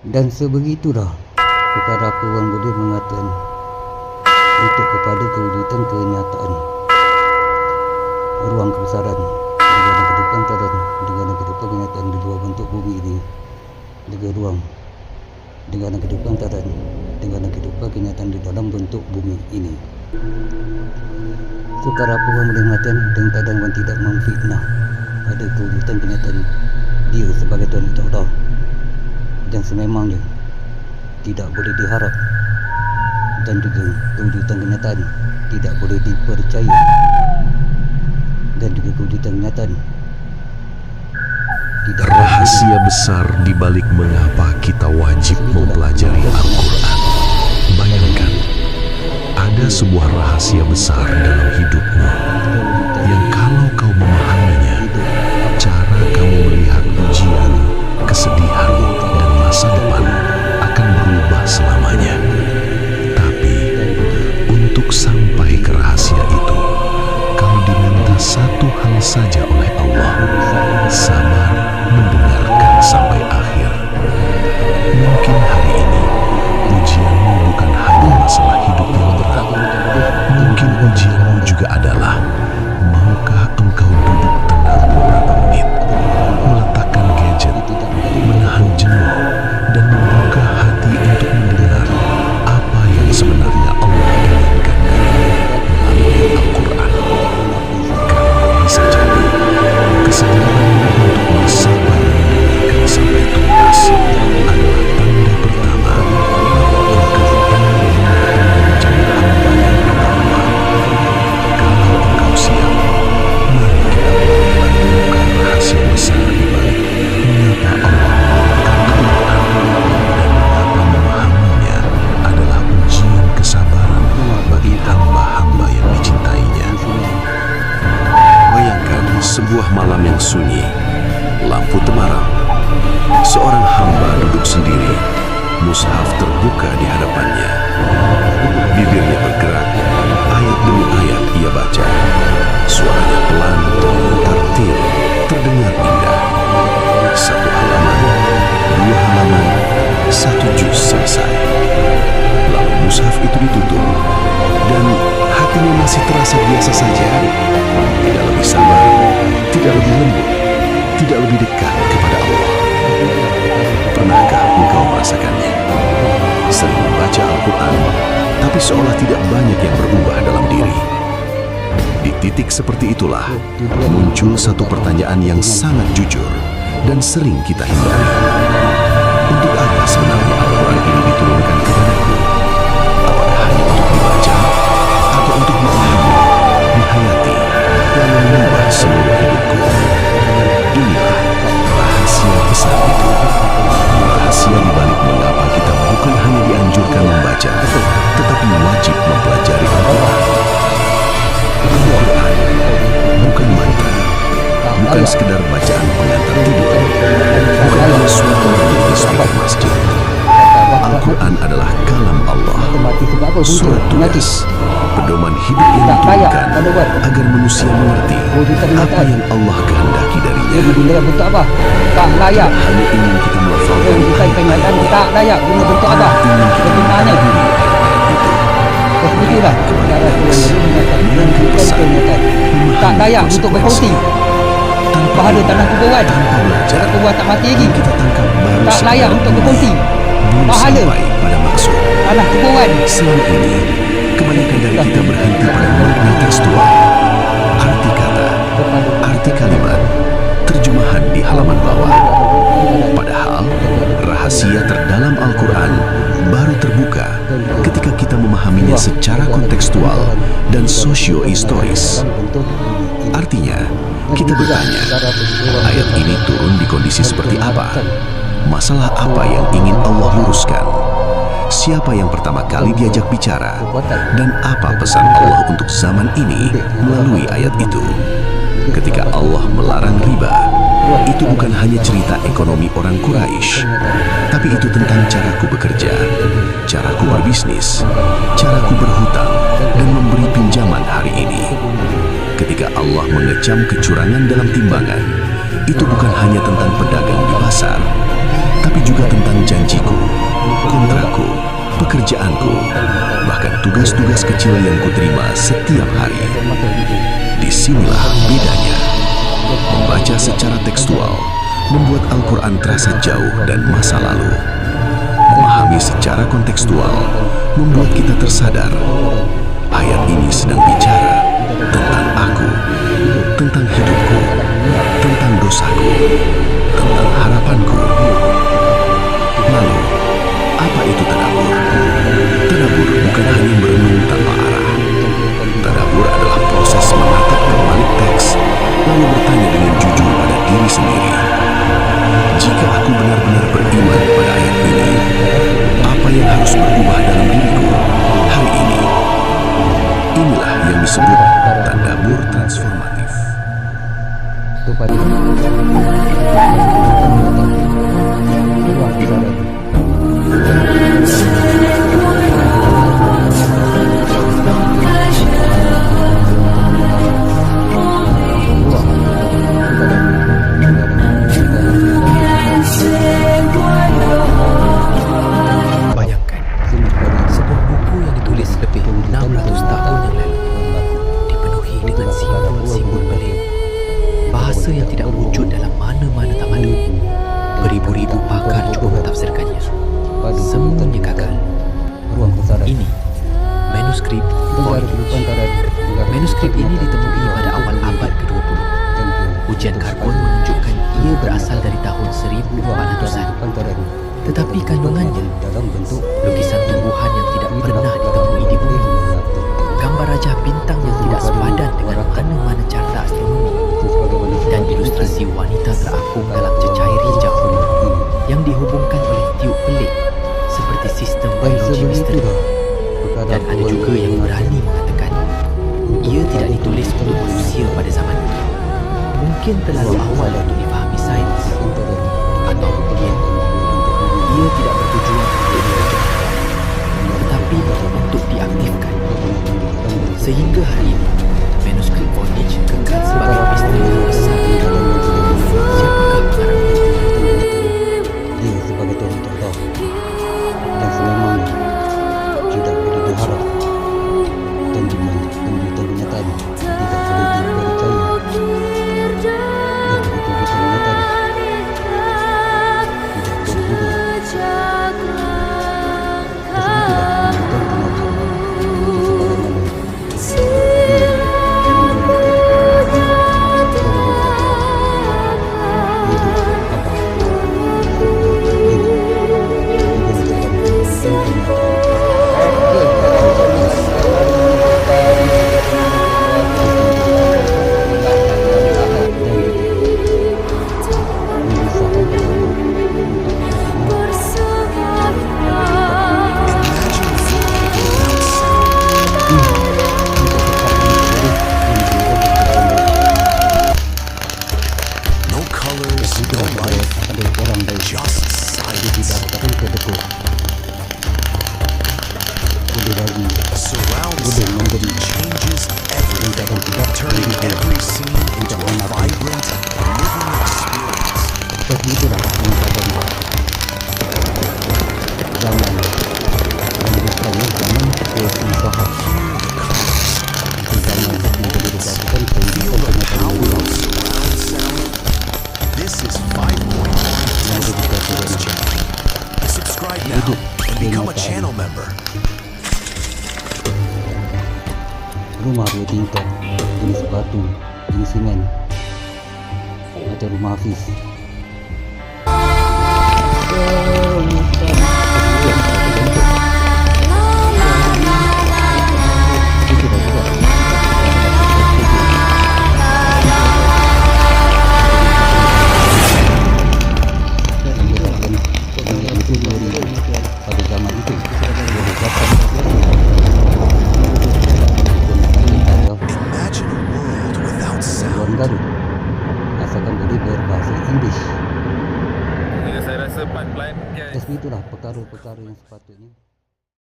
Dan sebegitulah perkara Puan boleh mengatakan untuk kepada kewujudan kenyataan ruang kebesaran dengan kehidupan dan dengan kehidupan kenyataan di luar bentuk bumi ini, dengan ruang dengan kehidupan dan dengan kehidupan kenyataan di dalam bentuk bumi ini. Perkara Puan boleh mengatakan dengan keadaan tidak memfitnah pada kewujudan kenyataan dia sebagai Tuhan itu Allah, dan sememangnya tidak boleh diharap, dan juga kewujudan kenyataan tidak boleh dipercaya, dan juga kewujudan kenyataan tidak rahasia besar di balik mengapa kita wajib mempelajari Al-Quran. Bayangkan, ada sebuah rahasia besar dalam hidupmu yang kalau kau memahaminya, cara kamu melihat ujian, kesedihan, dan masa depan akan berubah selamanya. Tapi untuk sampai ke rahasia itu, kau diminta satu hal saja oleh Allah: sabar mendengarkan sampai akhir. Mungkin hari ini ujianmu bukan hanya masalah hidup yang berat. Mungkin ujianmu juga adalah, maukah engkau duduk tenang beberapa menit, meletakkan gadget, menahan jenuh, dan membuka hati untuk mendengar apa yang sebenarnya Allah inginkan melalui Al-Quran. Karena bisa jadi kesadaranmu untuk bersabar mendengarkan sampai tuntas adalah tanda pertama bahwa engkau benar-benar menjadi hamba yang bertakwa. Kalau engkau siap, mari kita pelan-pelan membuka rahasia besar di balik mengapa Allah menurunkan Al-Quran dan mengapa memahaminya adalah ujian kesabaran bagi hamba-hamba yang dicintainya. Bayangkan sebuah malam yang sunyi, lampu temaram. Seorang hamba duduk sendiri, mushaf terbuka di hadapannya. Bibirnya bergerak, ayat demi ayat ia baca. Suaranya pelan dan tartil, terdengar indah. Satu halaman, dua halaman, satu juz selesai. Lalu mushaf itu ditutup, dan hatinya masih terasa biasa saja. Tidak lebih sabar, tidak lebih lembut, tidak lebih dekat kepada Allah. Pernahkah engkau merasakannya? Sering membaca Al-Quran, tapi seolah tidak banyak yang berubah dalam diri. Di titik seperti itulah muncul satu pertanyaan yang sangat jujur dan sering kita hindari. Untuk apa sebenarnya Al-Quran ini diturunkan kepadaku? Apakah hanya untuk dibaca, atau untuk dipahami, dihayati, dan mengubah seluruh hidupku? Inilah rahasia besar itu. Rahasia di balik mengapa kita bukan hanya dianjurkan membaca, tetapi wajib mempelajari Al-Quran. Al-Quran bukan mantra, bukan sekedar bacaan pengantar tidur, bukan hanya suatu untuk di speaker masjid. Al-Quran adalah kalam Allah, surat tugas, pedoman hidup yang diturunkan agar manusia mengerti apa yang Allah kehendaki darinya. bentuk apa? Tak layak. Hanya ingin kita melafalkan Kenyataan tak layak guna bentuk apa? Bagaimana diri itu. Setujulah Menangkan pesan, tak layak untuk berkongsi. Pahala tanah kuburan, tanpa belajar, kuburan tak mati lagi. kita tangkap baru Tak layak untuk berkongsi. belum Pahala sampai pada maksud. tanah kuburan. Selama ini, kebanyakan dari kita berhenti pada makna tekstual, arti kata, arti kalimat, terjemahan di halaman bawah. Padahal, rahasia terdalam Al-Quran baru terbuka ketika kita memahaminya secara kontekstual dan sosio-historis. Artinya, kita bertanya, ayat ini turun di kondisi seperti apa? Masalah apa yang ingin Allah luruskan? Siapa yang pertama kali diajak bicara? Dan apa pesan Allah untuk zaman ini melalui ayat itu? Ketika Allah melarang riba, itu bukan hanya cerita ekonomi orang Quraisy, tapi itu tentang caraku bekerja, caraku berbisnis, caraku berhutang, dan memberi pinjaman hari ini. Ketika Allah mengecam kecurangan dalam timbangan, itu bukan hanya tentang pedagang di pasar, tapi juga tentang janjiku tugas kecil yang kuterima setiap hari. Termasuk itu. Disinilah bedanya. Membaca secara tekstual membuat Al-Quran terasa jauh dan masa lalu. Memahami secara kontekstual membuat kita tersadar ayat ini sedang bicara tentang aku, tentang hidupku, tentang dosaku, tentang harapanku. Lalu, apa itu tadabbur? Tadabbur bukan hanya merenung tanpa arah. Tadabbur adalah proses menatap berbalik teks, lalu bertanya dengan jujur pada diri sendiri. Jika aku benar-benar beriman pada ayat ini, apa yang harus berubah dalam diriku hari ini? Inilah yang disebut tadabbur transformatif. Kepada Bayangkan, sebuah buku yang ditulis lebih 600 tahun yang lalu dipenuhi dengan simbol-simbol pelik, bahasa yang tidak wujud dalam mana-mana tamadun. Beribu-ribu pakar cuba mentafsirkannya. Semuanya gagal. ruang kesaran. Ini manuskrip Voynich. Manuskrip ini ditemui pada awal abad ke-20. Ujian karbon menunjukkan ia berasal dari tahun 1400-an. Tetapi kandungannya dalam bentuk lukisan tumbuhan yang tidak pernah ditemui di bumi, gambar rajah bintang yang tidak sepadan dengan mana-mana carta astronomi, dan ilustrasi wanita terapung dalam cecair hijau yang dihubungkan oleh tiup pelik seperti sistem biologi misteri. Dan ada juga yang berani mengatakan ia tidak ditulis untuk manusia pada zaman itu. Mungkin terlalu awal untuk difahami sains, atau mungkin ia tidak bertujuan untuk dirajam, tetapi untuk diaktifkan. Sehingga hari ini, manuskrip Voynich kekal sebagai misteri yang besar. Siapakah pengarang itu? dia sebagai Tuhan Allah dan sememangnya tidak boleh diharap dan berita-berita tidak boleh dipercaya dan berita-berita tidak berguna. Tersebutlah menunjukkan kematian sebagaimana No colors, no life, just silence. Surround sound changes everything, turning every scene into a vibrant, living experience. Begitulah mengatakan zaman menjadikannya zaman keinsahan. Zaman menjadi disatukan pendidikan Power pengetahuan of surround sound. This is 5.1 Test Channel. Subscribe now and become a channel member. rumah dua tingkat jenis batu, jenis semen macam rumah Hafiz. Pada zaman itu Imagine a world without sound. Tuan Galuh asalkan boleh berbahasa Inggeris. Saya rasa pipeline kan Seperti itulah perkara-perkara yang sepatutnya